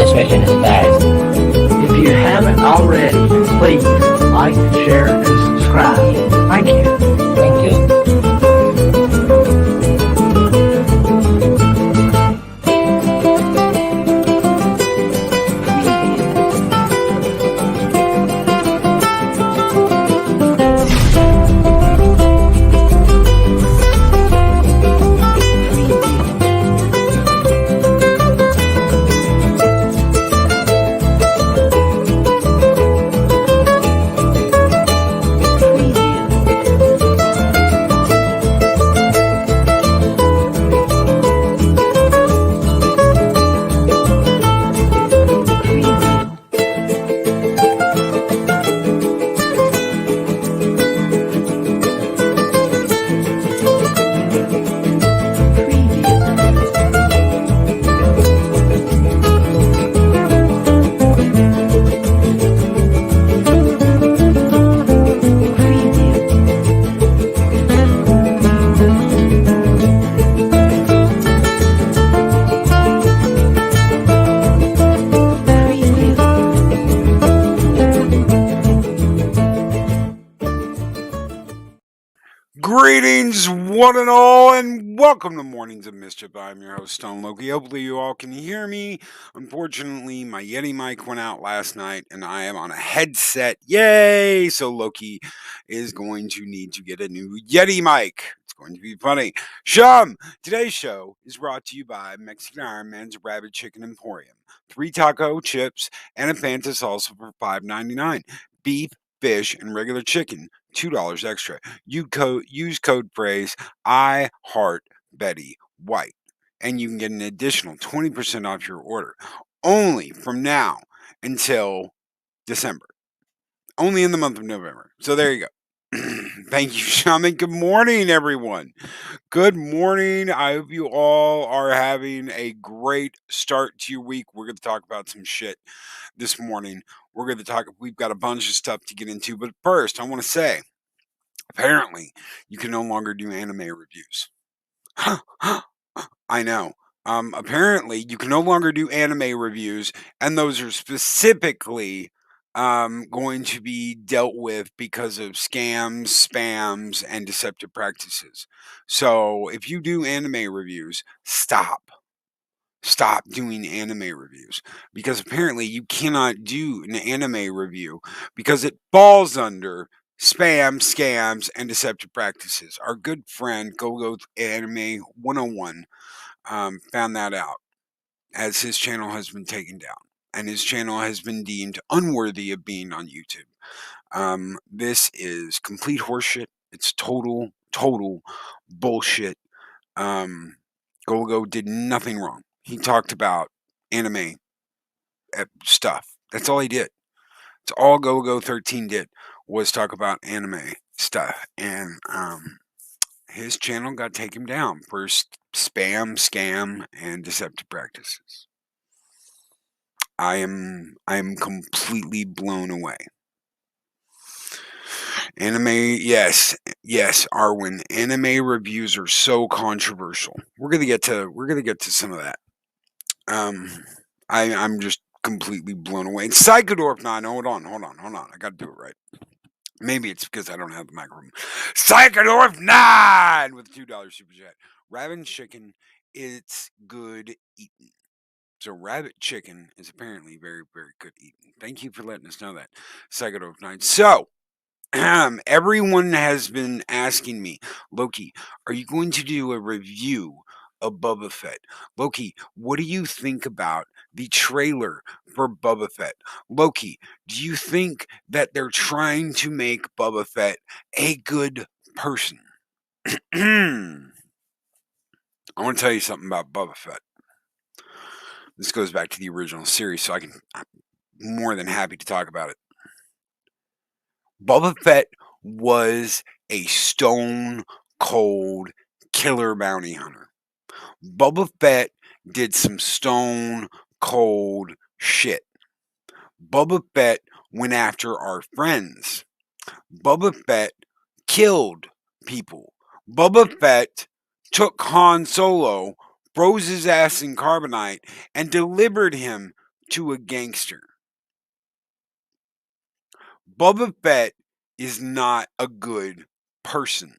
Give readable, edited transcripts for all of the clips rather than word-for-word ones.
This mission is bad. If you haven't already, please like, share, and subscribe. Thank you. Thank you. Greetings, one and all, and welcome to Mornings of Mischief. I'm your host, Stone Loki. Hopefully you all can hear me. Unfortunately, my Yeti mic went out last night, and I am on a headset. Yay! So Loki is going to need to get a new Yeti mic. It's going to be funny. Today's show is brought to you by Mexican Iron Man's Rabbit Chicken Emporium. 3 taco chips and a Fanta salsa for $5.99. Beef, fish, and regular chicken, $2 extra. Use code phrase I heart Betty White, and you can get an additional 20% off your order. Only from now until December. Only in the month of November. So there you go. Thank you, Shaman. Good morning, everyone. Good morning. I hope you all are having a great start to your week. We're going to talk about some shit this morning. We've got a bunch of stuff to get into, but first, I want to say, apparently, you can no longer do anime reviews. I know. Apparently, you can no longer do anime reviews, and those are specifically going to be dealt with because of scams, spams, and deceptive practices. So, if you do anime reviews, stop doing anime reviews, because apparently you cannot do an anime review because it falls under spam, scams, and deceptive practices. Our good friend Go Anime 101 found that out, as his channel has been taken down and his channel has been deemed unworthy of being on YouTube. This is complete horseshit. It's total bullshit. Go did nothing wrong. He talked about anime stuff. That's all he did. It's all Go 13 did, was talk about anime stuff. And his channel got taken down for spam, scam, and deceptive practices. I am completely blown away. Anime, yes, Arwen. Anime reviews are so controversial. We're gonna get to some of that. I'm just completely blown away. And Psychodorf 9, hold on. I gotta do it right. Maybe it's because I don't have the microphone. Psychodorf 9 with $2 super chat. Rabbit chicken, it's good eating. So rabbit chicken is apparently very, very good eating. Thank you for letting us know that, Psychodorf 9. So, everyone has been asking me, Loki, are you going to do a review of Boba Fett? Loki, what do you think about the trailer for Boba Fett? Loki, do you think that they're trying to make Boba Fett a good person? I want to tell you something about Boba Fett. This goes back to the original series, so I'm more than happy to talk about it. Boba Fett was a stone cold killer bounty hunter. Boba Fett did some stone cold shit. Boba Fett went after our friends. Boba Fett killed people. Boba Fett took Han Solo, froze his ass in carbonite, and delivered him to a gangster. Boba Fett is not a good person.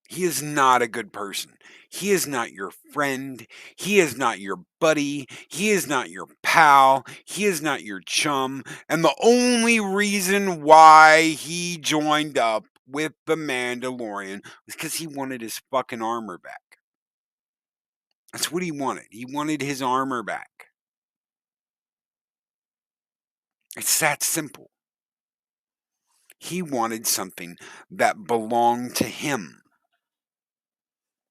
He is not a good person. He is not your friend. He is not your buddy. He is not your pal. He is not your chum. And the only reason why he joined up with the Mandalorian was because he wanted his fucking armor back. That's what he wanted. He wanted his armor back. It's that simple. He wanted something that belonged to him.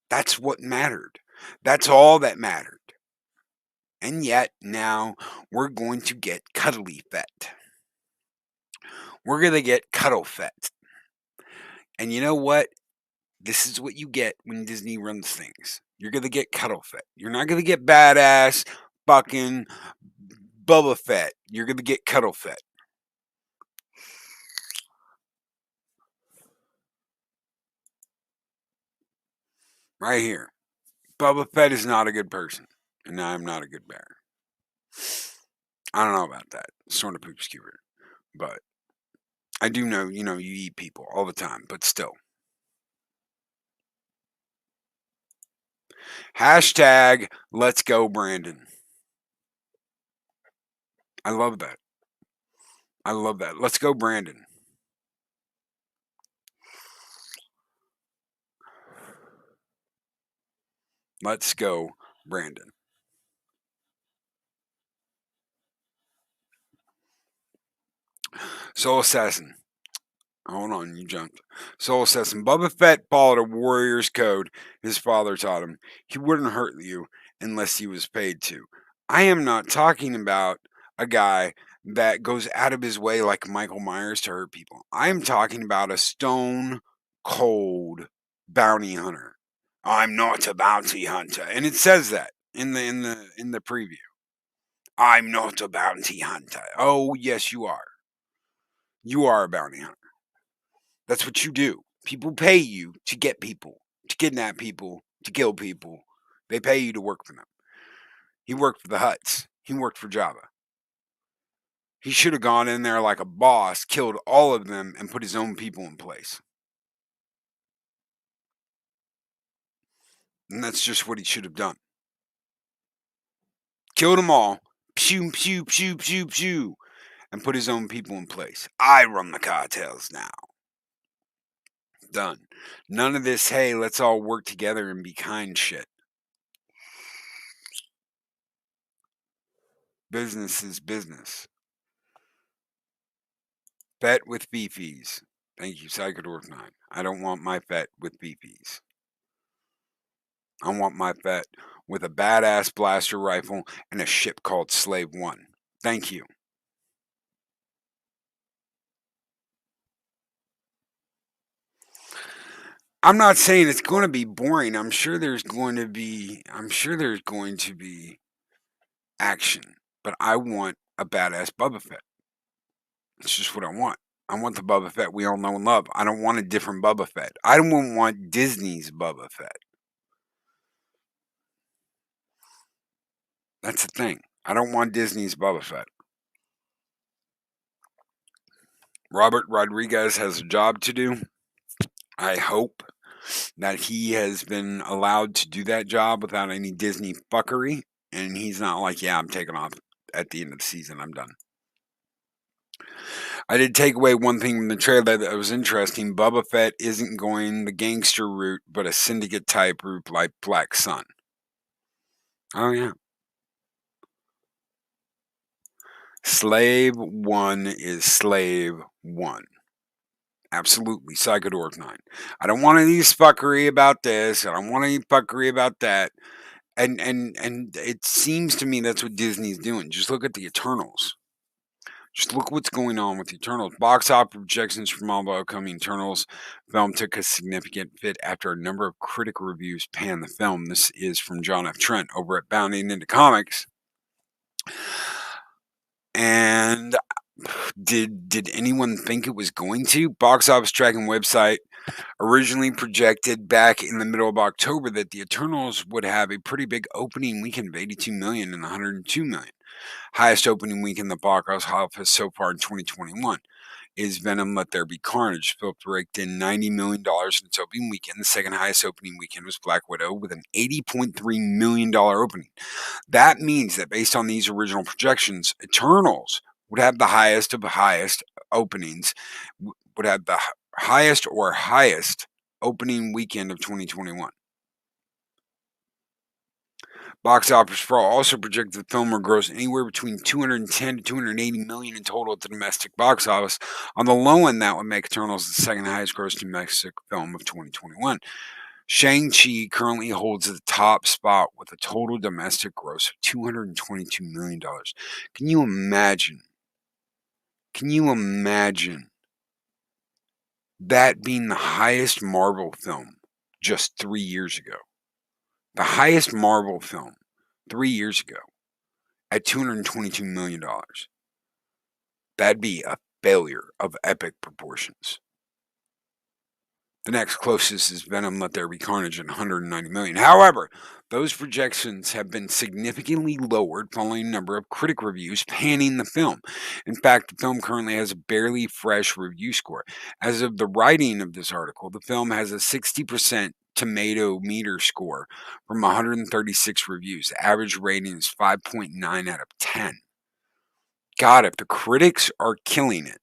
That's what mattered. That's all that mattered. And yet, now we're going to get cuddly Fett. We're going to get cuddle Fett. And you know what? This is what you get when Disney runs things. You're going to get cuddle Fett. You're not going to get badass fucking Boba Fett. You're going to get cuddle Fett. Right here. Boba Fett is not a good person. And I'm not a good bear. I don't know about that. Sort of poop skewer. But I do know, you eat people all the time. But still. Hashtag let's go Brandon. I love that. I love that. Let's go Brandon. Let's go Brandon. Soul Assassin. Hold on, you jumped. Soul Assassin. Boba Fett followed a warrior's code his father taught him. He wouldn't hurt you unless he was paid to. I am not talking about a guy that goes out of his way like Michael Myers to hurt people. I am talking about a stone cold bounty hunter. I'm not a bounty hunter. And it says that in the preview. I'm not a bounty hunter. Oh, yes, you are. You are a bounty hunter. That's what you do. People pay you to get people, to kidnap people, to kill people. They pay you to work for them. He worked for the Hutts. He worked for Jabba. He should have gone in there like a boss, killed all of them, and put his own people in place. And that's just what he should have done. Killed them all. Pew, pew, pew, pew, pew. And put his own people in place. I run the cartels now. Done. None of this, hey, let's all work together and be kind shit. Business is business. Fett with beefies. Thank you, Psychodorf 9. I don't want my Fett with beefies. I want my Fett with a badass blaster rifle and a ship called Slave 1. Thank you. I'm not saying it's going to be boring. I'm sure there's going to be action, but I want a badass Boba Fett. It's just what I want. I want the Boba Fett we all know and love. I don't want a different Boba Fett. I don't want Disney's Boba Fett. That's the thing. I don't want Disney's Boba Fett. Robert Rodriguez has a job to do. I hope that he has been allowed to do that job without any Disney fuckery. And he's not like, yeah, I'm taking off at the end of the season. I'm done. I did take away one thing from the trailer that was interesting. Boba Fett isn't going the gangster route, but a syndicate type route like Black Sun. Oh, yeah. Slave 1 is Slave 1. Absolutely. Psychodorf 9. I don't want any fuckery about this. I don't want any fuckery about that. And it seems to me that's what Disney's doing. Just look at the Eternals. Just look what's going on with Eternals. Box office projections from all the upcoming Eternals film took a significant hit after a number of critic reviews panned the film. This is from John F. Trent over at Bounding Into Comics. And did anyone think it was going to? Box office tracking website Originally projected back in the middle of October that the Eternals would have a pretty big opening weekend of 82 million and 102 million. Highest opening week in the box office so far in 2021 is Venom Let There Be Carnage. Film raked in $90 million in its opening weekend. The second highest opening weekend was Black Widow with an $80.3 million opening. That means that based on these original projections, Eternals would have the highest of the highest openings, would have the highest opening weekend of 2021. Box Office Pro also projected the film will gross anywhere between 210 to 280 million in total at the domestic box office. On the low end, that would make Eternals the second highest gross domestic film of 2021. Shang-Chi currently holds the top spot with a total domestic gross of $222 million. Can you imagine? Can you imagine that being the highest Marvel film just 3 years ago? The highest Marvel film 3 years ago at $222 million. That'd be a failure of epic proportions. The next closest is Venom Let There Be Carnage at 190 million. However, those projections have been significantly lowered following a number of critic reviews panning the film. In fact, the film currently has a barely fresh review score. As of the writing of this article, the film has a 60% tomato meter score from 136 reviews. The average rating is 5.9 out of 10. God, if the critics are killing it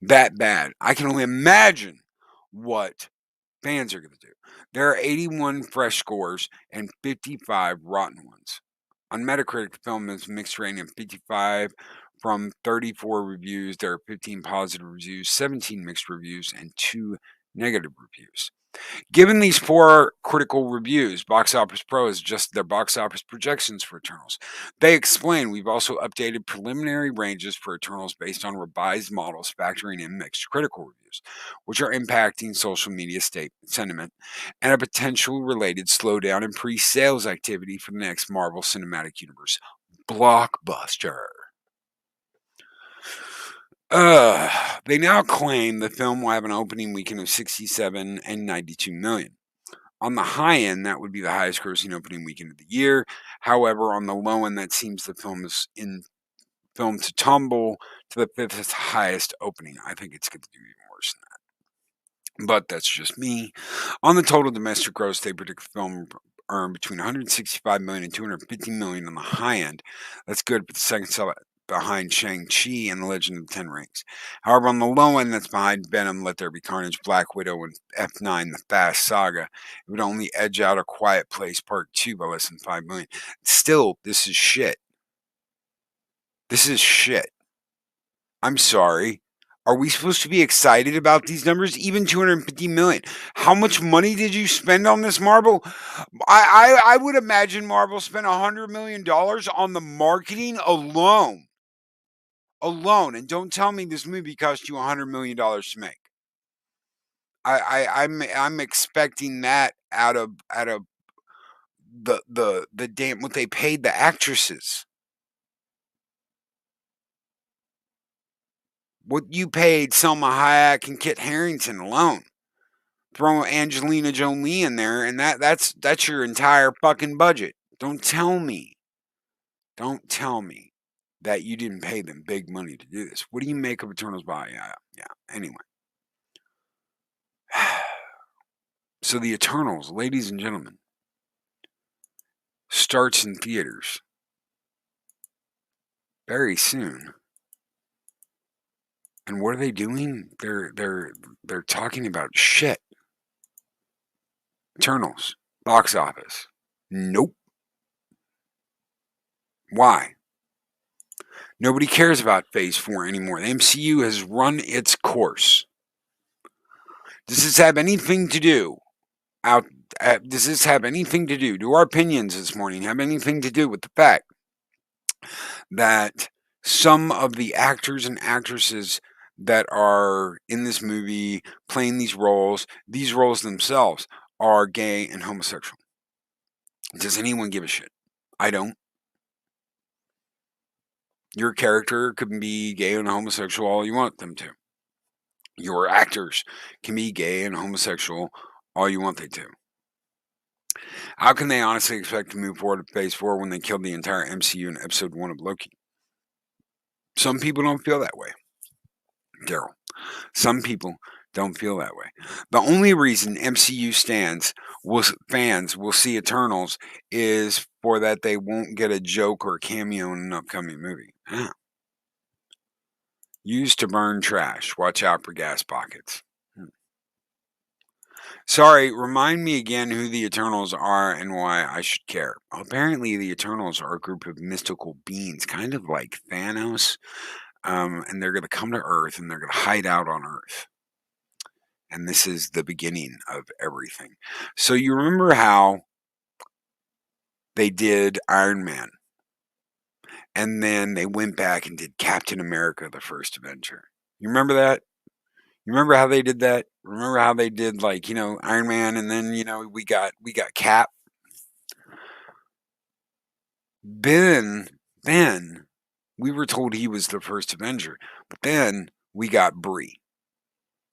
that bad, I can only imagine what fans are going to do. There are 81 fresh scores and 55 rotten ones. On Metacritic, the film has a mixed rating of 55 from 34 reviews. There are 15 positive reviews, 17 mixed reviews, and 2 negative reviews. Given these poor critical reviews, Box Office Pro has adjusted their box office projections for Eternals. They explain we've also updated preliminary ranges for Eternals based on revised models factoring in mixed critical reviews, which are impacting social media sentiment and a potential related slowdown in pre-sales activity for the next Marvel Cinematic Universe blockbuster. They now claim the film will have an opening weekend of 67 and 92 million. On the high end, that would be the highest grossing opening weekend of the year. However, on the low end, that seems the film is in film to tumble to the fifth highest opening. I think it's going to do even worse than that. But that's just me. On the total domestic gross, they predict the film earn between 165 million and 250 million on the high end. That's good for the second behind Shang-Chi and the Legend of the Ten Rings. However, on the low end, that's behind Venom, Let There Be Carnage, Black Widow, and F9, The Fast Saga. It would only edge out A Quiet Place Part 2 by less than 5 million. Still, this is shit. This is shit. I'm sorry. Are we supposed to be excited about these numbers? Even 250 million. How much money did you spend on this, Marvel? I would imagine Marvel spent $100 million on the marketing alone. And don't tell me this movie cost you $100 million to make. I'm expecting that out of the damn what they paid the actresses. What you paid Selma Hayek and Kit Harington alone. Throw Angelina Jolie in there, and that's your entire fucking budget. Don't tell me that you didn't pay them big money to do this. What do you make of Eternals by? Yeah. Anyway. So the Eternals, ladies and gentlemen, starts in theaters very soon. And what are they doing? They're talking about shit. Eternals, box office. Nope. Why? Nobody cares about Phase 4 anymore. The MCU has run its course. Does this have anything to do? Does this have anything to do? Do our opinions this morning have anything to do with the fact that some of the actors and actresses that are in this movie playing these roles themselves are gay and homosexual? Does anyone give a shit? I don't. Your character could be gay and homosexual all you want them to. Your actors can be gay and homosexual all you want they to. How can they honestly expect to move forward to phase 4 when they killed the entire MCU in episode 1 of Loki? Some people don't feel that way, Daryl. Some people don't feel that way. The only reason fans will see Eternals is for that they won't get a joke or a cameo in an upcoming movie. Used to burn trash. Watch out for gas pockets. Sorry, remind me again who the Eternals are and why I should care. Apparently, the Eternals are a group of mystical beings, kind of like Thanos, and they're going to come to Earth and they're going to hide out on Earth. And this is the beginning of everything. So you remember how they did Iron Man, and then they went back and did Captain America: The First Avenger. You remember that? You remember how they did that? Remember how they did, like, Iron Man, and then we got Cap. Then we were told he was the first Avenger, but then we got Bree.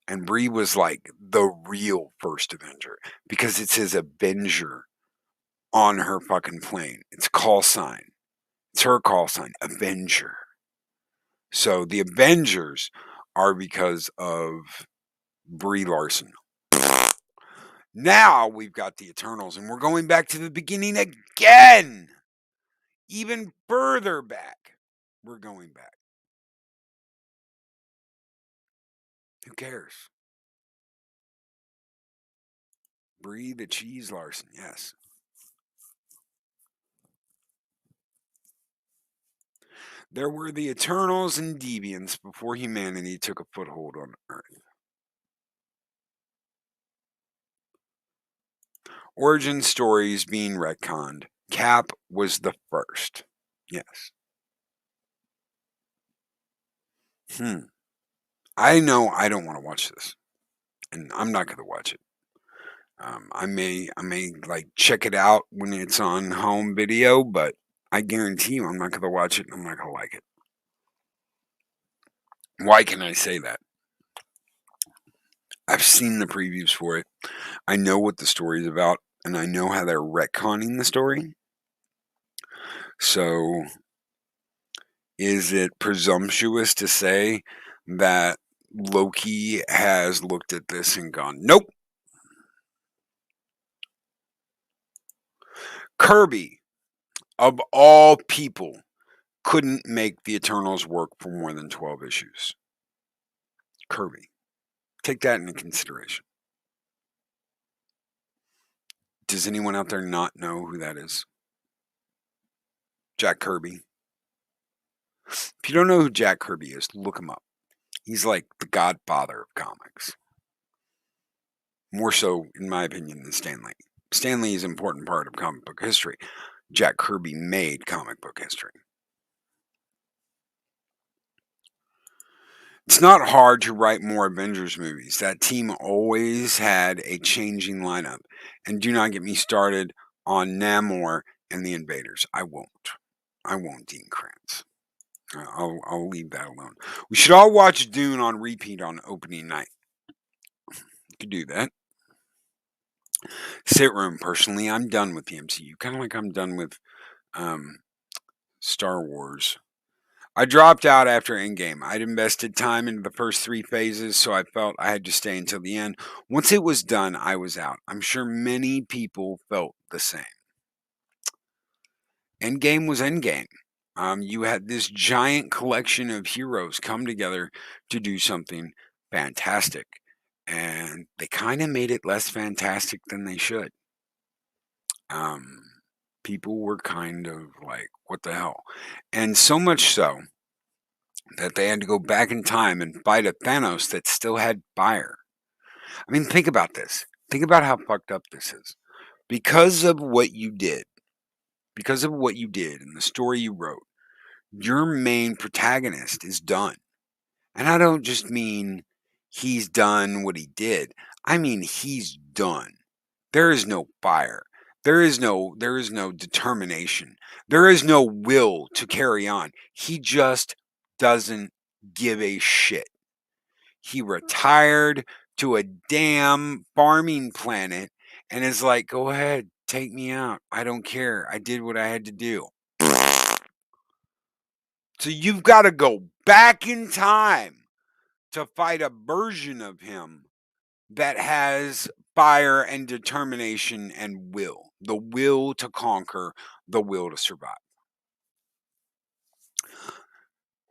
And Bree was like the real first Avenger because it says Avenger on her fucking plane. It's call sign. It's her call sign, Avenger. So the Avengers are because of Brie Larson. Now we've got the Eternals, and we're going back to the beginning again. Even further back. We're going back. Who cares? Brie the Cheese Larson, yes. There were the Eternals and Deviants before humanity took a foothold on Earth. Origin stories being retconned. Cap was the first. Yes. I know I don't want to watch this, and I'm not going to watch it. I may like check it out when it's on home video, but I guarantee you I'm not going to watch it and I'm not going to like it. Why can I say that? I've seen the previews for it. I know what the story is about, and I know how they're retconning the story. So, is it presumptuous to say that Loki has looked at this and gone, nope? Kirby, of all people, couldn't make the Eternals work for more than 12 issues. Kirby. Take that into consideration. Does anyone out there not know who that is? Jack Kirby. If you don't know who Jack Kirby is, look him up. He's like the godfather of comics. More so, in my opinion, than Stan Lee. Stan Lee is an important part of comic book history. Jack Kirby made comic book history. It's not hard to write more Avengers movies. That team always had a changing lineup. And do not get me started on Namor and the Invaders. I won't. Dean Krantz. I'll leave that alone. We should all watch Dune on repeat on opening night. You could do that. Sit room. Personally, I'm done with the MCU. Kind of like I'm done with Star Wars. I dropped out after Endgame. I'd invested time into the first 3 phases, so I felt I had to stay until the end. Once it was done, I was out. I'm sure many people felt the same. Endgame was Endgame. You had this giant collection of heroes come together to do something fantastic, and they kind of made it less fantastic than they should. People were kind of like, what the hell? And so much so that they had to go back in time and fight a Thanos that still had fire. I mean, think about this. Think about how fucked up this is. Because of what you did and the story you wrote, your main protagonist is done. And I don't just mean he's done what he did. I mean he's done. There is no fire. There is no determination. There is no will to carry on. He just doesn't give a shit. He retired to a damn farming planet and is like, go ahead, take me out. I don't care. I did what I had to do. So you've got to go back in time to fight a version of him that has fire and determination and will. The will to conquer, the will to survive.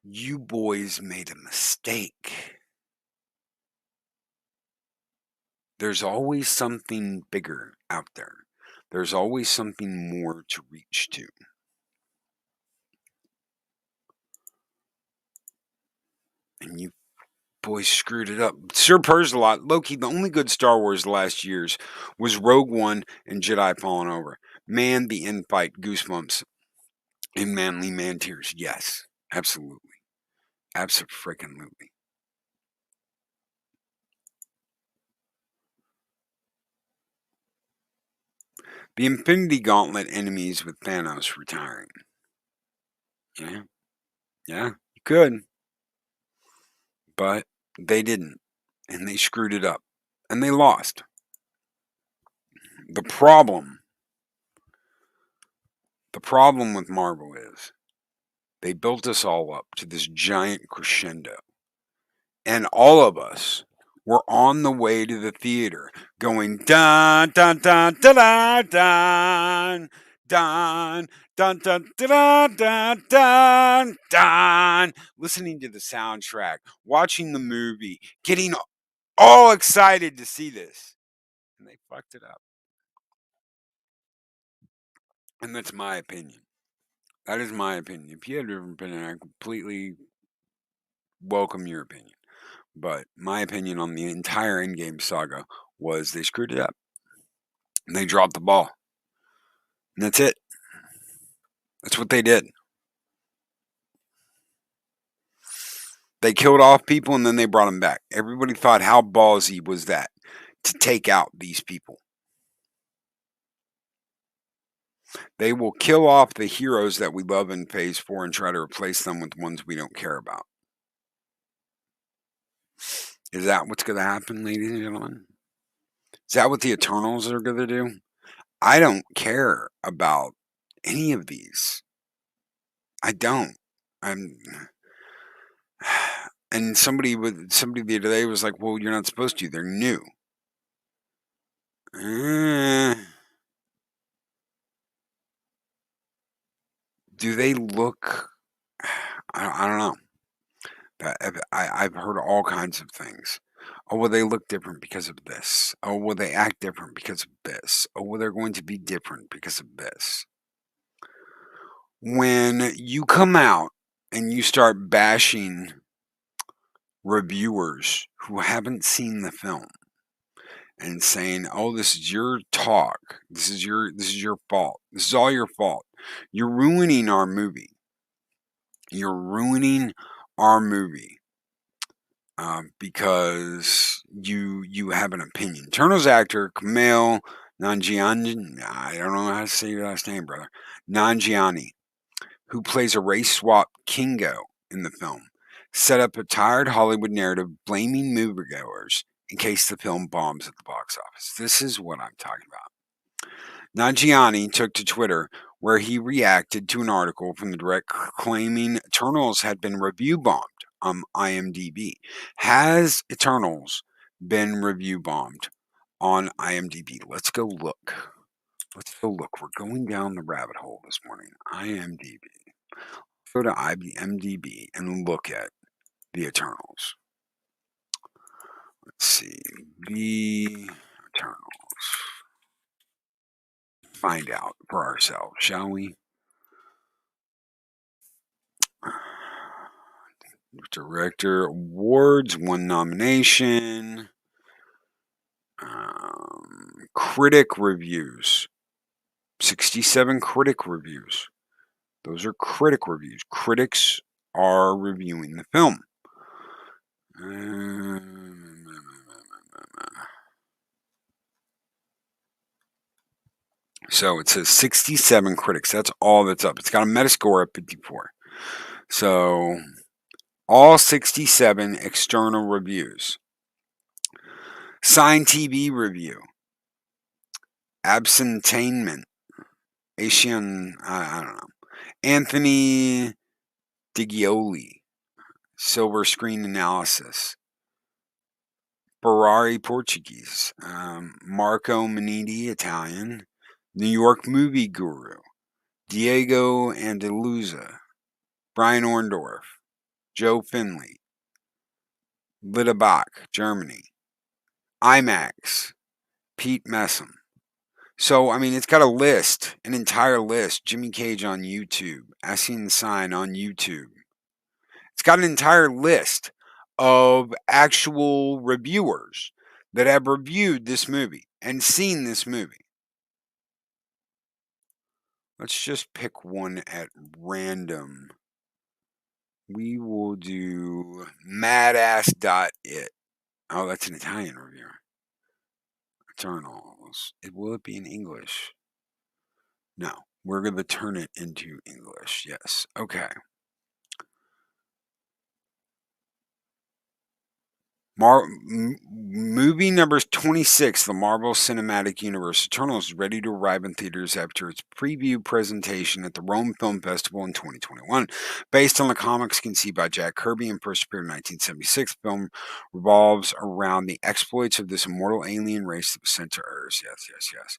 You boys made a mistake. There's always something bigger out there. There's always something more to reach to. And you boys screwed it up. Sir Purrs a lot. Loki, the only good Star Wars last year's was Rogue One and Jedi Fallen Over. Man, the end fight, goosebumps, and manly man tears. Yes, absolutely. Abso-freaking-lutely. The Infinity Gauntlet enemies with Thanos retiring. Yeah. Yeah, you could. But they didn't. And they screwed it up. And they lost. The problem with Marvel is they built us all up to this giant crescendo. And all of us were on the way to the theater going dun dun dun dun dun dun dun dun dun dun dun dun dun, listening to the soundtrack, watching the movie, getting all excited to see this. And they fucked it up. And that's my opinion. That is my opinion. If you have a different opinion, I completely welcome your opinion. But my opinion on the entire Endgame saga was they screwed it up. And they dropped the ball. And that's it. That's what they did. They killed off people and then they brought them back. Everybody thought, how ballsy was that to take out these people? They will kill off the heroes that we love in Phase 4 and try to replace them with ones we don't care about. Is that what's going to happen, ladies and gentlemen? Is that what the Eternals are going to do? I don't care about any of these. I don't. And somebody the other day was like, "Well, you're not supposed to. They're new." Do they look? I don't know. I've heard all kinds of things. Oh, well, they look different because of this. Oh, well, they act different because of this. Oh, well, they're going to be different because of this. When you come out and you start bashing reviewers who haven't seen the film and saying, "Oh, this is your talk. This is your fault. This is all your fault. You're ruining our movie. You're ruining our movie because you have an opinion." Eternals actor Kumail Nanjiani, I don't know how to say your last name, brother. Nanjiani, who plays a race-swapped Kingo in the film, set up a tired Hollywood narrative blaming moviegoers in case the film bombs at the box office. This is what I'm talking about. Nanjiani took to Twitter where he reacted to an article from the direct claiming Eternals had been review bombed on IMDb. Has Eternals been review bombed on IMDb? Let's go look. We're going down the rabbit hole this morning. IMDb. Go to IMDb and look at the Eternals. Let's see. The Eternals. Find out for ourselves, shall we? Director awards, 1 nomination. Critic reviews, 67 critic reviews. Those are critic reviews. Critics are reviewing the film. So it says 67 critics. That's all that's up. It's got a Metascore of 54. So All 67 external reviews. Sign TV review. Absentainment. Asian, I don't know. Anthony Digioli. Silver Screen Analysis. Ferrari Portuguese. Marco Maniti Italian. New York Movie Guru. Diego Andaluza. Brian Orndorff. Joe Finley. Littebach, Germany. IMAX. Pete Messam. So, I mean, it's got a list, an entire list. Jimmy Cage on YouTube. Asking Sign on YouTube. It's got an entire list of actual reviewers that have reviewed this movie and seen this movie. Let's just pick one at random. We will do madass.it. Oh, that's an Italian reviewer. Eternals. Will it be in English? No. We're going to turn it into English. Yes. Okay. Movie number 26, The Marvel Cinematic Universe Eternals, is ready to arrive in theaters after its preview presentation at the Rome Film Festival in 2021. Based on the comics conceived by Jack Kirby and first appeared in 1976, the film revolves around the exploits of this immortal alien race that was sent to Earth. Yes, yes, yes.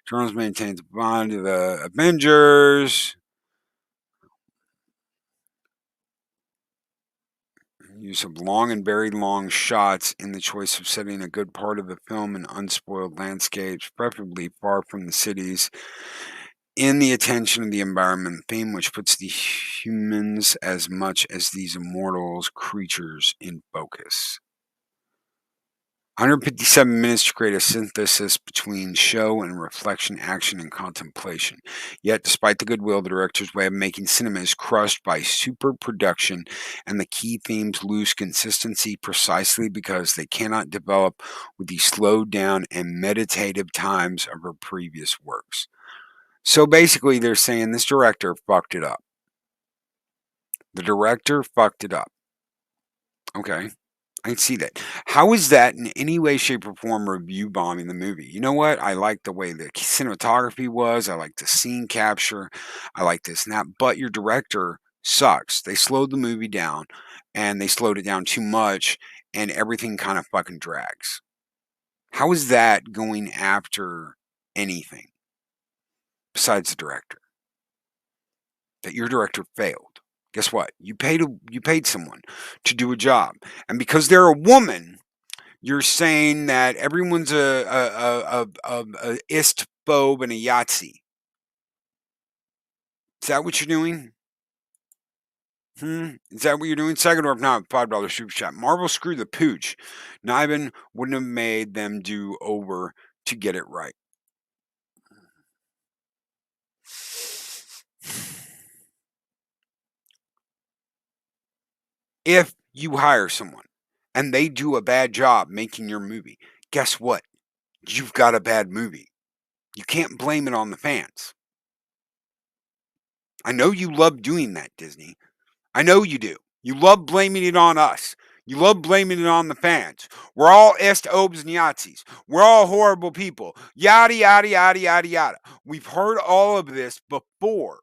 Eternals maintains a bond to the Avengers. Use of long and very long shots in the choice of setting a good part of the film in unspoiled landscapes, preferably far from the cities, in the attention of the environment theme, which puts the humans as much as these immortals creatures in focus. 157 minutes to create a synthesis between show and reflection, action and contemplation. Yet, despite the goodwill, the director's way of making cinema is crushed by super production, and the key themes lose consistency precisely because they cannot develop with the slowed down and meditative times of her previous works. So basically, they're saying this director fucked it up. The director fucked it up. Okay. I can see that. How is that in any way, shape, or form review bombing the movie? You know what? I like the way the cinematography was. I like the scene capture. I like this and that. But your director sucks. They slowed the movie down and they slowed it down too much and everything kind of fucking drags. How is that going after anything besides the director? That your director failed. Guess what? You paid someone to do a job. And because they're a woman, you're saying that everyone's a ist phobe and a Yahtzee. Is that what you're doing? Is that what you're doing? Second or if not, $5 super chat. Marvel screwed the pooch. Niven wouldn't have made them do over to get it right. If you hire someone and they do a bad job making your movie, guess what? You've got a bad movie. You can't blame it on the fans. I know you love doing that, Disney. I know you do. You love blaming it on us. You love blaming it on the fans. We're all est, obes, and Yahtzees. We're all horrible people. Yada, yada, yada, yada, yada. We've heard all of this before.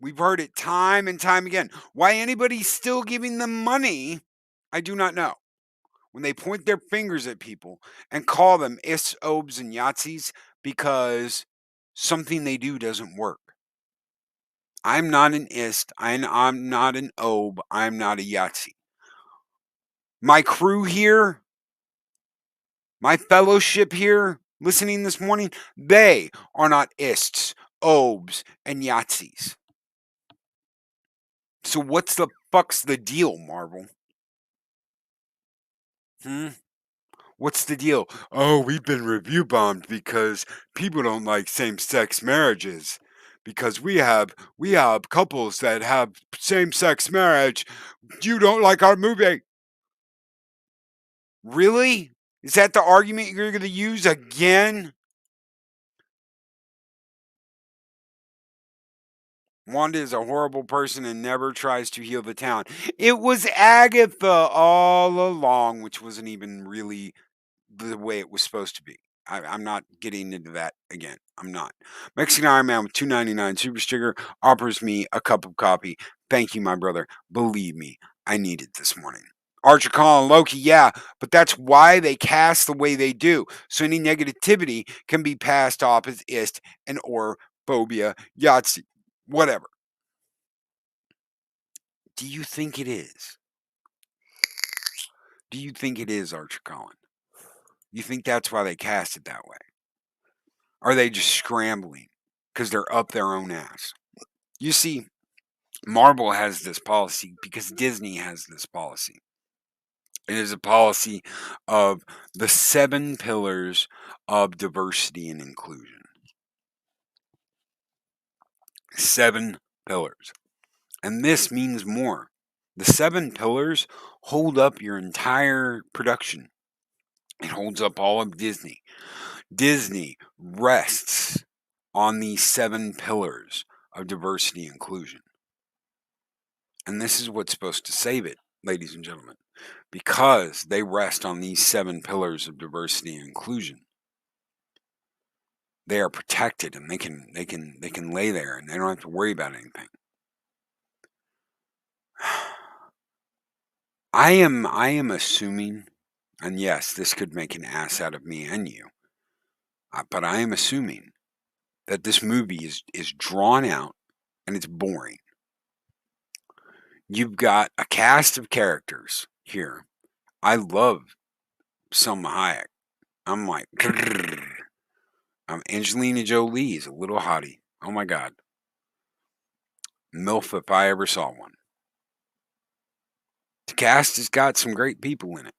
We've heard it time and time again. Why anybody's still giving them money, I do not know. When they point their fingers at people and call them ists, obes, and Yahtzees because something they do doesn't work. I'm not an ist. I'm not an obe. I'm not a Yahtzee. My crew here, my fellowship here, listening this morning, they are not ists, obes, and Yahtzees. So what's the fuck's the deal, Marvel? What's the deal? Oh, we've been review bombed because people don't like same-sex marriages. Because we have couples that have same-sex marriage. You don't like our movie. Really? Is that the argument you're going to use again? Wanda is a horrible person and never tries to heal the town. It was Agatha all along, which wasn't even really the way it was supposed to be. I'm not getting into that again. I'm not. Mexican Iron Man with $2.99 super sticker offers me a cup of coffee. Thank you, my brother. Believe me, I need it this morning. Archer Colin Loki, yeah, but that's why they cast the way they do. So any negativity can be passed off as ist and or phobia, Yahtzee, whatever. Do you think it is? Do you think it is, Archer Colin? You think that's why they cast it that way? Are they just scrambling because they're up their own ass? You see, Marvel has this policy because Disney has this policy. It is a policy of the 7 pillars of diversity and inclusion. 7 pillars. And this means more. The 7 pillars hold up your entire production. It holds up all of Disney. Disney rests on these 7 pillars of diversity and inclusion. And this is what's supposed to save it, ladies and gentlemen, because they rest on these 7 pillars of diversity and inclusion. They are protected and they can lay there and they don't have to worry about anything. I am assuming, and yes, this could make an ass out of me and you, but I am assuming that this movie is drawn out and it's boring. You've got a cast of characters here. I love Selma Hayek. I'm like, Angelina Jolie is a little hottie. Oh my God. MILF if I ever saw one. The cast has got some great people in it.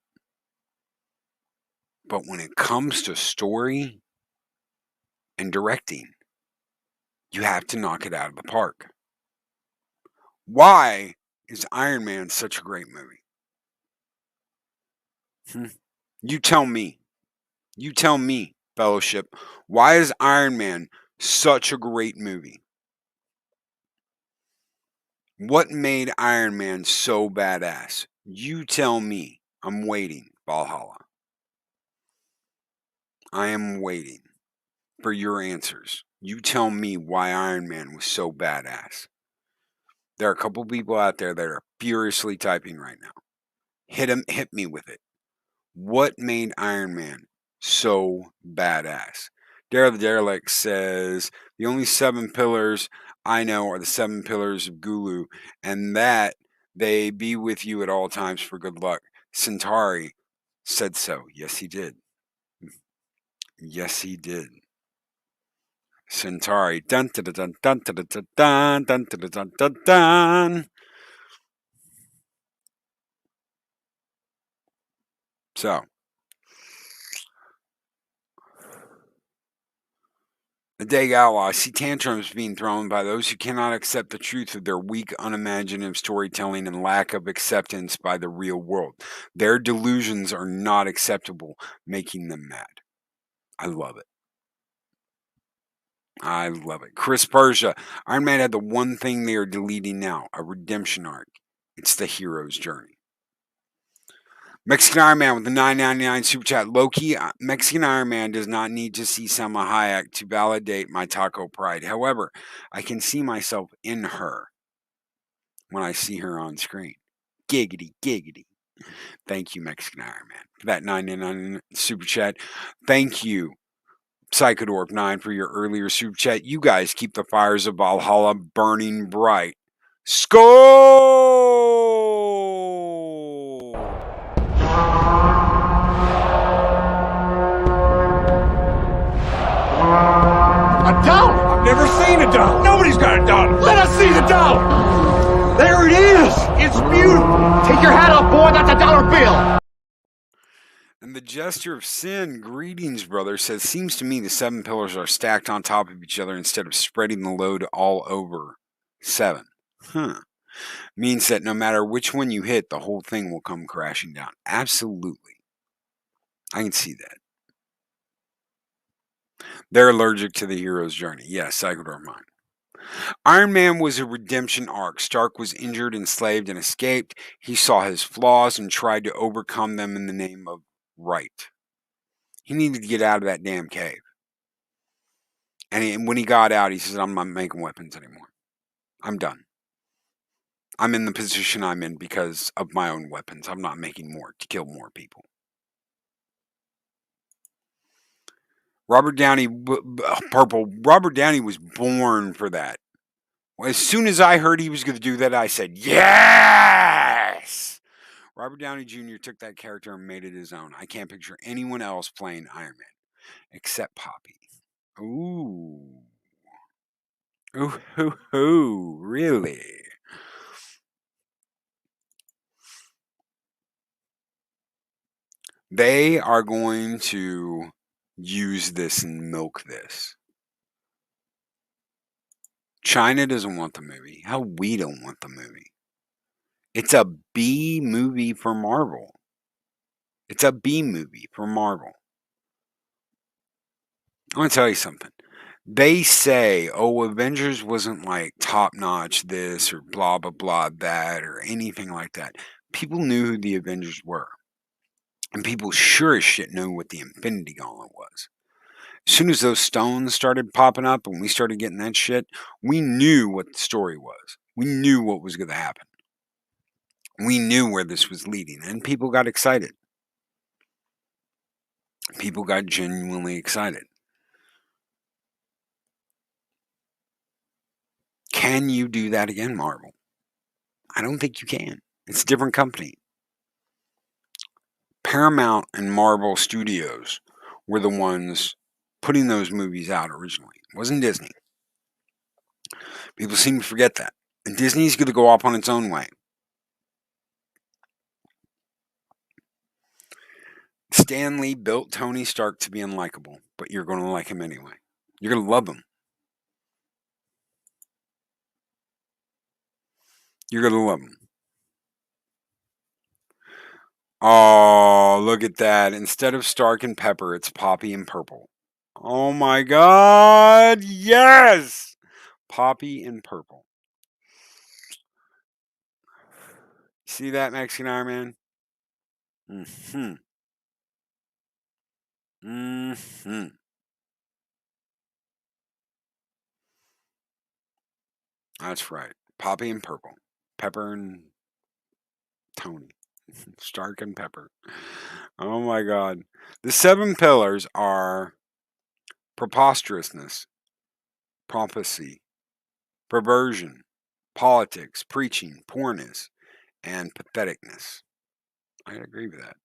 But when it comes to story and directing, you have to knock it out of the park. Why is Iron Man such a great movie? You tell me. You tell me, Fellowship. Why is Iron Man such a great movie? What made Iron Man so badass? You tell me. I'm waiting, Valhalla. I am waiting for your answers. You tell me why Iron Man was so badass. There are a couple people out there that are furiously typing right now. Hit me with it. What made Iron Man so badass? Dare the Derelict says, the only 7 pillars I know are the 7 pillars of Gulu, and that they be with you at all times for good luck. Centauri said so. Yes, he did. Yes, he did. Centauri. Dun dun dun dun dun dun dun dun dun dun dun dun. So, the Dag Outlaw, I see tantrums being thrown by those who cannot accept the truth of their weak, unimaginative storytelling and lack of acceptance by the real world. Their delusions are not acceptable, making them mad. I love it. I love it. Chris Persia, Iron Man had the one thing they are deleting now, a redemption arc. It's the hero's journey. Mexican Iron Man with the $9.99 super chat. Loki, Mexican Iron Man does not need to see Selma Hayek to validate my taco pride. However, I can see myself in her when I see her on screen. Giggity, giggity. Thank you, Mexican Iron Man, for that $9.99 super chat. Thank you, Psychodorp9, for your earlier super chat. You guys keep the fires of Valhalla burning bright. Skol! A dollar? I've never seen a dollar. Nobody's got a dollar. Let us see the dollar. There it is. It's beautiful. Take your hat off, boy. That's a dollar bill. And the Gesture of Sin, greetings, brother, says, seems to me the 7 pillars are stacked on top of each other instead of spreading the load all over 7. Means that no matter which one you hit, the whole thing will come crashing down. Absolutely. I can see that. They're allergic to the hero's journey. Yes, Psychodor mine. Iron Man was a redemption arc. Stark was injured, enslaved, and escaped. He saw his flaws and tried to overcome them in the name of right. He needed to get out of that damn cave. And when he got out, he said, I'm not making weapons anymore. I'm done. I'm in the position I'm in because of my own weapons. I'm not making more to kill more people. Robert Downey was born for that. As soon as I heard he was going to do that, I said, yes! Robert Downey Jr. took that character and made it his own. I can't picture anyone else playing Iron Man except Poppy. Ooh. Ooh, really? They are going to use this and milk this. China doesn't want the movie. Hell, we don't want the movie. It's a B movie for Marvel. It's a B movie for Marvel. I want to tell you something. They say, oh, Avengers wasn't like top notch this or blah, blah, blah, that or anything like that. People knew who the Avengers were. And people sure as shit knew what the Infinity Gauntlet was. As soon as those stones started popping up and we started getting that shit, we knew what the story was. We knew what was going to happen. We knew where this was leading. And people got excited. People got genuinely excited. Can you do that again, Marvel? I don't think you can. It's a different company. Paramount and Marvel Studios were the ones putting those movies out originally. It wasn't Disney. People seem to forget that. And Disney's going to go off on its own way. Stan Lee built Tony Stark to be unlikable, but you're going to like him anyway. You're going to love him. You're going to love him. Oh, look at that. Instead of Stark and Pepper, it's Poppy and Purple. Oh my God. Yes. Poppy and Purple. See that, Mexican Iron Man? Mm-hmm. Mm-hmm. That's right. Poppy and Purple. Pepper and Tony. Stark and Pepper. Oh my God. The 7 pillars are preposterousness, prophecy, perversion, politics, preaching, poorness, and patheticness. I agree with that.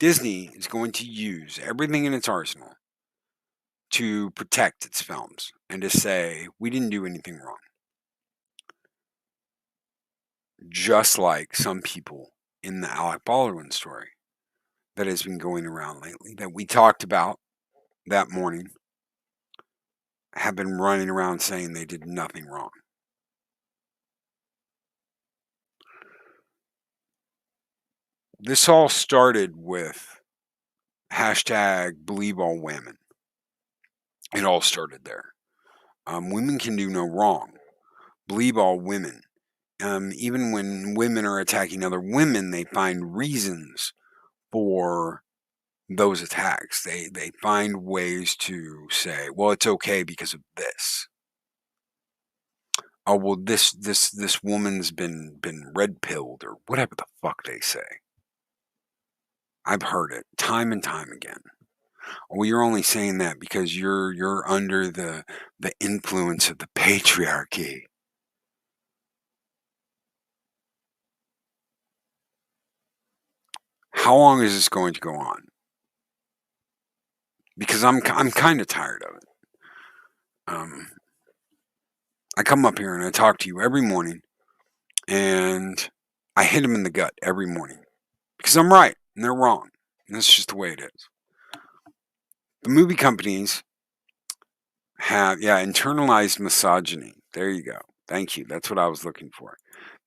Disney is going to use everything in its arsenal to protect its films and to say, we didn't do anything wrong. Just like some people in the Alec Baldwin story that has been going around lately that we talked about that morning have been running around saying they did nothing wrong. This all started with hashtag believe all women. It all started there. Women can do no wrong. Believe all women. Even when women are attacking other women, they find reasons for those attacks. They find ways to say, well, it's okay because of this. Oh, well, this woman's been red pilled or whatever the fuck they say. I've heard it time and time again. Well, you're only saying that because you're under the influence of the patriarchy. How long is this going to go on? Because I'm kind of tired of it. I come up here and I talk to you every morning, and I hit them in the gut every morning because I'm right and they're wrong, and that's just the way it is. The movie companies have internalized misogyny. There you go. Thank you. That's what I was looking for.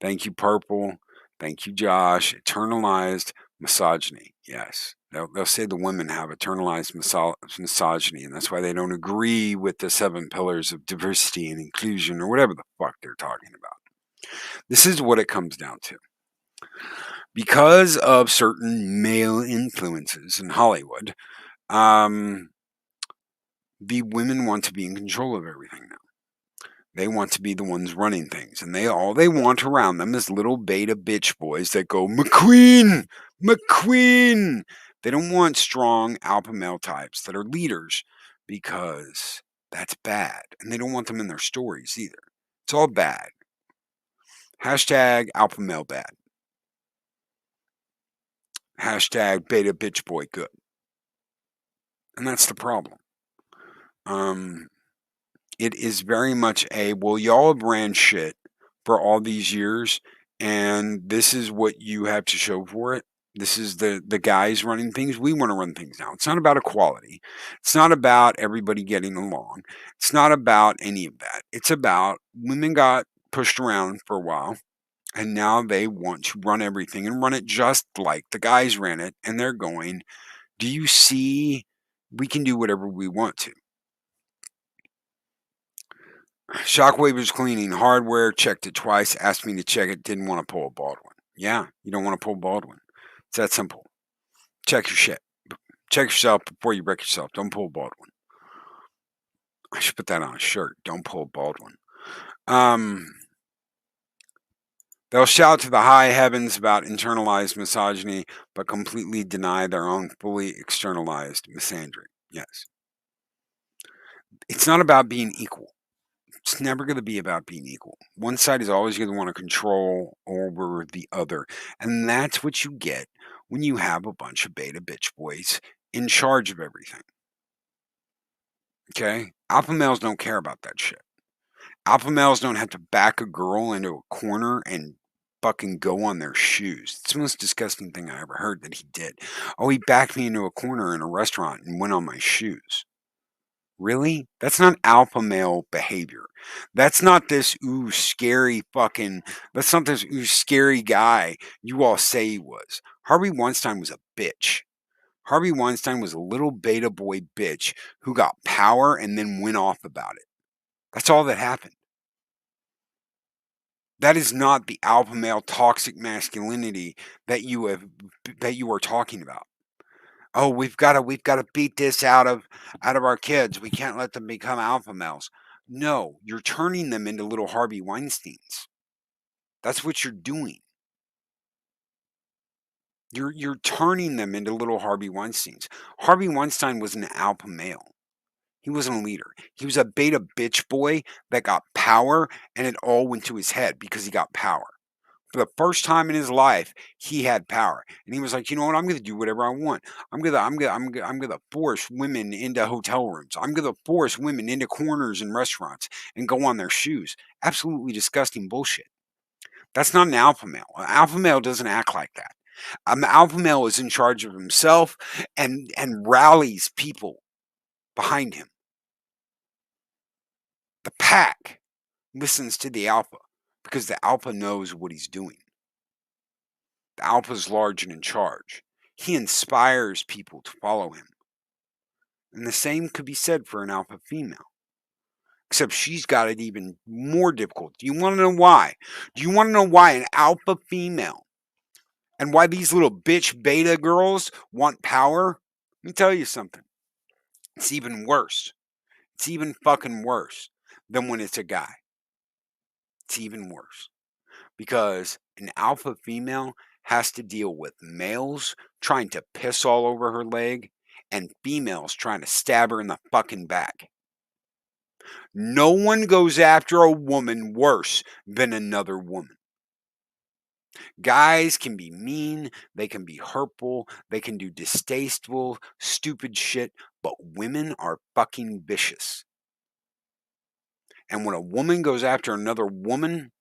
Thank you, Purple. Thank you, Josh. Internalized misogyny. Yes, They'll say the women have internalized misogyny, and that's why they don't agree with the 7 pillars of diversity and inclusion or whatever the fuck they're talking about. This is what it comes down to. Because of certain male influences in Hollywood, the women want to be in control of everything now. They want to be the ones running things, and all they want around them is little beta bitch boys that go, McQueen, McQueen. They don't want strong alpha male types that are leaders because that's bad, and they don't want them in their stories either. It's all bad. Hashtag alpha male bad. Hashtag beta bitch boy good. And that's the problem. It is very much well, y'all have ran shit for all these years, and this is what you have to show for it. This is the guys running things. We want to run things now. It's not about equality. It's not about everybody getting along. It's not about any of that. It's about women got pushed around for a while, and now they want to run everything and run it just like the guys ran it, and they're going, do you see, we can do whatever we want to. Shockwave was cleaning hardware, checked it twice, asked me to check it, didn't want to pull a Baldwin. Yeah, you don't want to pull Baldwin. It's that simple. Check your shit. Check yourself before you wreck yourself. Don't pull Baldwin. I should put that on a shirt. Don't pull Baldwin. They'll shout to the high heavens about internalized misogyny, but completely deny their own fully externalized misandry. Yes. It's not about being equal. It's never going to be about being equal. One side is always going to want to control over the other. And that's what you get when you have a bunch of beta bitch boys in charge of everything. Okay? Alpha males don't care about that shit. Alpha males don't have to back a girl into a corner and fucking go on their shoes. It's the most disgusting thing I ever heard that he did. Oh, he backed me into a corner in a restaurant and went on my shoes. Really? That's not alpha male behavior. That's not this scary fucking, that's not this scary guy you all say he was. Harvey Weinstein was a bitch. Harvey Weinstein was a little beta boy bitch who got power and then went off about it. That's all that happened. That is not the alpha male toxic masculinity that you are talking about. Oh, we've got to beat this out of our kids. We can't let them become alpha males. No, you're turning them into little Harvey Weinsteins. That's what you're doing. You're turning them into little Harvey Weinsteins. Harvey Weinstein was an alpha male. He wasn't a leader. He was a beta bitch boy that got power, and it all went to his head because he got power. For the first time in his life, he had power, and he was like, "You know what? I'm going to do whatever I want. I'm going to force women into hotel rooms. I'm going to force women into corners in restaurants and go on their shoes." Absolutely disgusting bullshit. That's not an alpha male. An alpha male doesn't act like that. An alpha male is in charge of himself and rallies people behind him. The pack listens to the alpha because the alpha knows what he's doing. The alpha is large and in charge. He inspires people to follow him. And the same could be said for an alpha female. Except she's got it even more difficult. Do you want to know why? Do you want to know why an alpha female and why these little bitch beta girls want power? Let me tell you something. It's even worse. It's even fucking worse than when it's a guy. It's even worse. Because an alpha female has to deal with males trying to piss all over her leg and females trying to stab her in the fucking back. No one goes after a woman worse than another woman. Guys can be mean, they can be hurtful, they can do distasteful, stupid shit, but women are fucking vicious. And when a woman goes after another woman,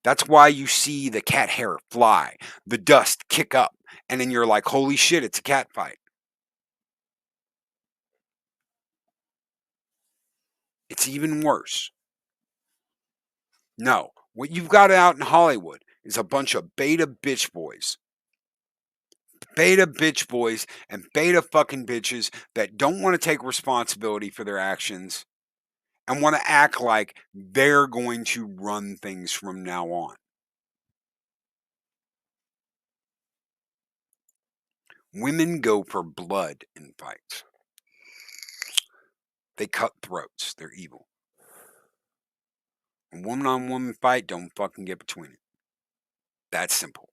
that's why you see the cat hair fly, the dust kick up, and then you're like, holy shit, it's a cat fight. It's even worse. No, what you've got out in Hollywood is a bunch of beta bitch boys. beta bitch boys and beta fucking bitches that don't want to take responsibility for their actions and want to act like they're going to run things from now on. Women go for blood in fights. They cut throats. They're evil. A woman-on-woman fight, don't fucking get between it. That's simple.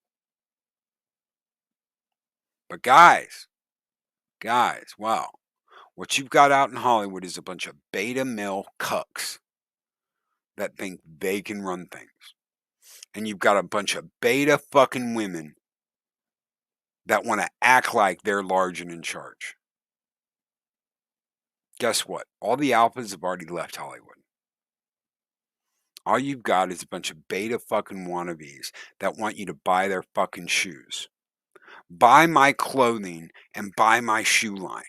But guys, wow. What you've got out in Hollywood is a bunch of beta male cucks that think they can run things. And you've got a bunch of beta fucking women that want to act like they're large and in charge. Guess what? All the alphas have already left Hollywood. All you've got is a bunch of beta fucking wannabes that want you to buy their fucking shoes. Buy my clothing and buy my shoe line.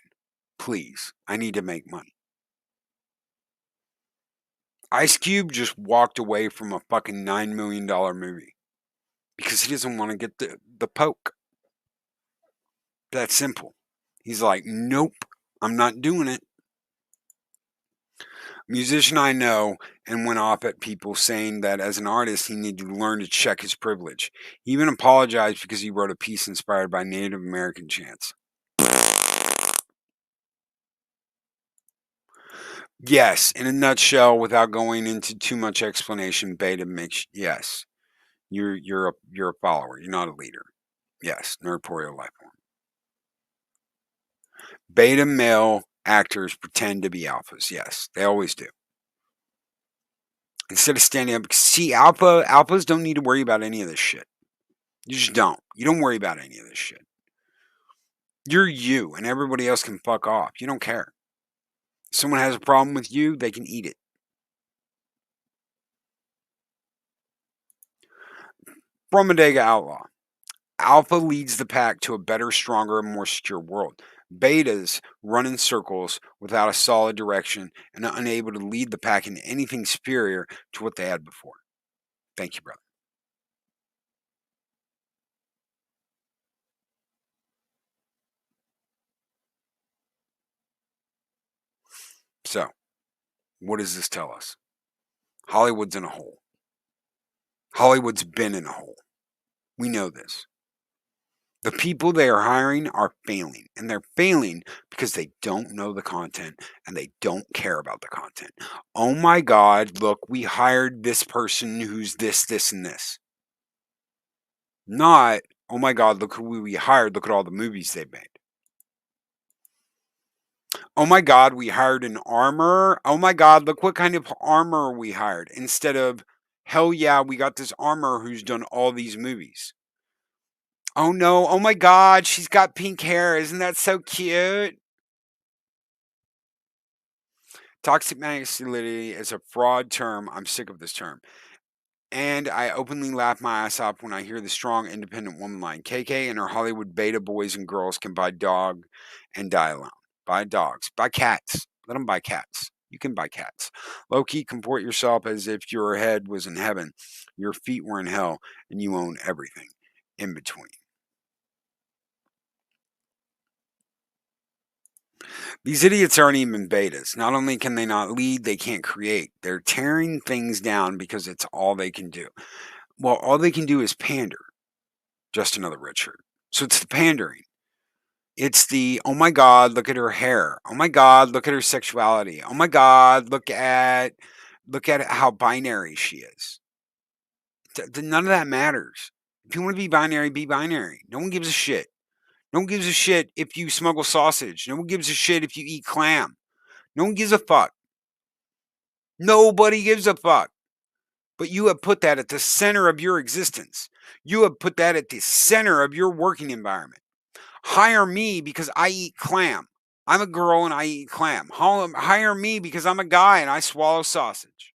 Please, I need to make money. Ice Cube just walked away from a fucking $9 million movie because he doesn't want to get the poke. That's simple. He's like, nope, I'm not doing it. Musician I know and went off at people saying that as an artist he needed to learn to check his privilege. He even apologized because he wrote a piece inspired by Native American chants. Yes, in a nutshell, without going into too much explanation, beta makes yes. You're a follower. You're not a leader. Yes, nerdporeal life form. Beta male actors pretend to be alphas. Yes, they always do. Instead of standing up, see, alphas don't need to worry about any of this shit. You just don't. You don't worry about any of this shit. You're you, and everybody else can fuck off. You don't care. If someone has a problem with you, they can eat it. From Bodega Outlaw. Alpha leads the pack to a better, stronger, and more secure world. Betas run in circles without a solid direction and are unable to lead the pack into anything superior to what they had before. Thank you, brother. So, what does this tell us? Hollywood's in a hole. Hollywood's been in a hole. We know this. The people they are hiring are failing, and they're failing because they don't know the content and they don't care about the content. Oh my God, look, we hired this person who's this, this, and this. Not, oh my God, look who we hired, look at all the movies they've made. Oh my God, we hired an armor. Oh my God, look what kind of armor we hired. Instead of, hell yeah, we got this armor who's done all these movies. Oh no, oh my God, she's got pink hair. Isn't that so cute? Toxic masculinity is a fraud term. I'm sick of this term. And I openly laugh my ass off when I hear the strong, independent woman line. KK and her Hollywood beta boys and girls can buy dog and die alone. Buy dogs. Buy cats. Let them buy cats. You can buy cats. Low-key, comport yourself as if your head was in heaven, your feet were in hell, and you own everything in between. These idiots aren't even betas. Not only can they not lead, they can't create. They're tearing things down because it's all they can do. Well, all they can do is pander. Just another red shirt. So it's the pandering. It's the, oh my God, look at her hair. Oh my God, look at her sexuality. Oh my God, look at how binary she is. None of that matters. If you want to be binary, be binary. No one gives a shit. No one gives a shit if you smuggle sausage. No one gives a shit if you eat clam. No one gives a fuck. Nobody gives a fuck. But you have put that at the center of your existence. You have put that at the center of your working environment. Hire me because I eat clam. I'm a girl and I eat clam. Hire me because I'm a guy and I swallow sausage.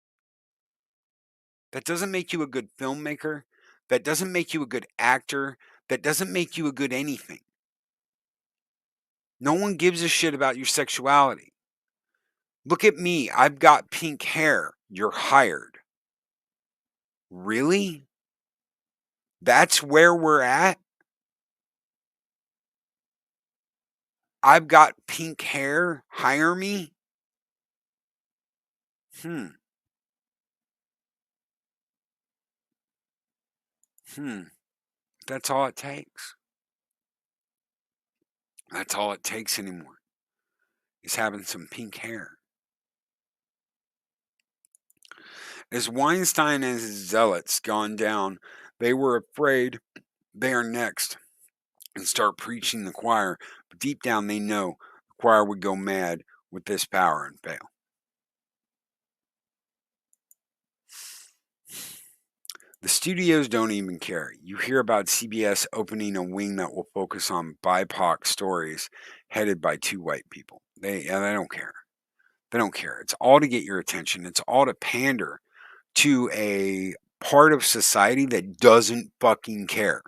That doesn't make you a good filmmaker. That doesn't make you a good actor. That doesn't make you a good anything. No one gives a shit about your sexuality. Look at me. I've got pink hair. You're hired. Really? That's where we're at? I've got pink hair, hire me? That's all it takes. That's all it takes anymore, is having some pink hair. As Weinstein and his zealots gone down, they were afraid they are next and start preaching the choir, but deep down they know the choir would go mad with this power and fail. The studios don't even care. You hear about CBS opening a wing that will focus on BIPOC stories headed by 2 white people. They don't care. They don't care. It's all to get your attention. It's all to pander to a part of society that doesn't fucking care.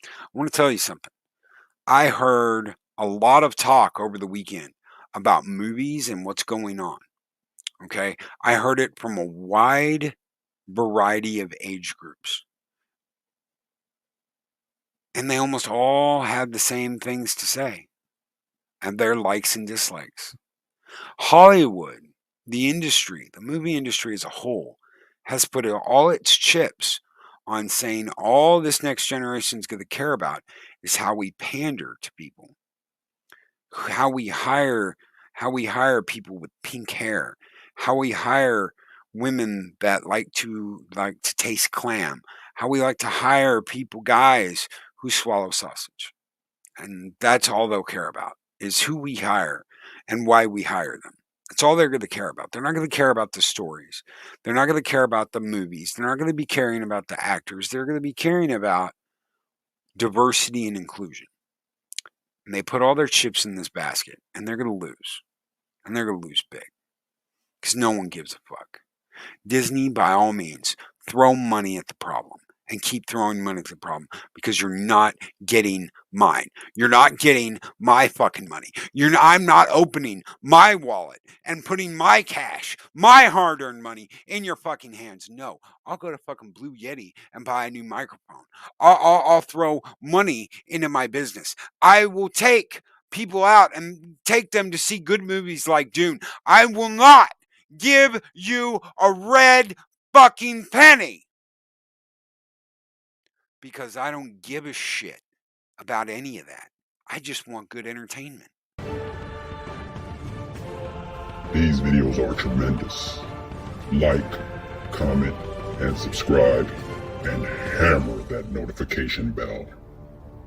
I want to tell you something. I heard a lot of talk over the weekend about movies and what's going on. Okay? I heard it from a wide variety of age groups. And they almost all had the same things to say, and their likes and dislikes. Hollywood, the industry, the movie industry as a whole, has put all its chips on saying all this next generation is going to care about is how we pander to people, how we hire people with pink hair, how we hire women that like to taste clam, how we like to hire guys who swallow sausage. And that's all they'll care about, is who we hire and why we hire them. That's all they're going to care about. They're not going to care about the stories. They're not going to care about the movies. They're not going to be caring about the actors. They're going to be caring about diversity and inclusion. And they put all their chips in this basket, and they're going to lose. And they're going to lose big. Because no one gives a fuck. Disney, by all means, throw money at the problem. And keep throwing money at the problem, because you're not getting mine. You're not getting my fucking money. I'm not opening my wallet and putting my cash, my hard-earned money, in your fucking hands. No, I'll go to fucking Blue Yeti and buy a new microphone. I'll throw money into my business. I will take people out and take them to see good movies like Dune. I will not give you a red fucking penny. Because I don't give a shit about any of that. I just want good entertainment. These videos are tremendous. Like, comment, and subscribe, and hammer that notification bell.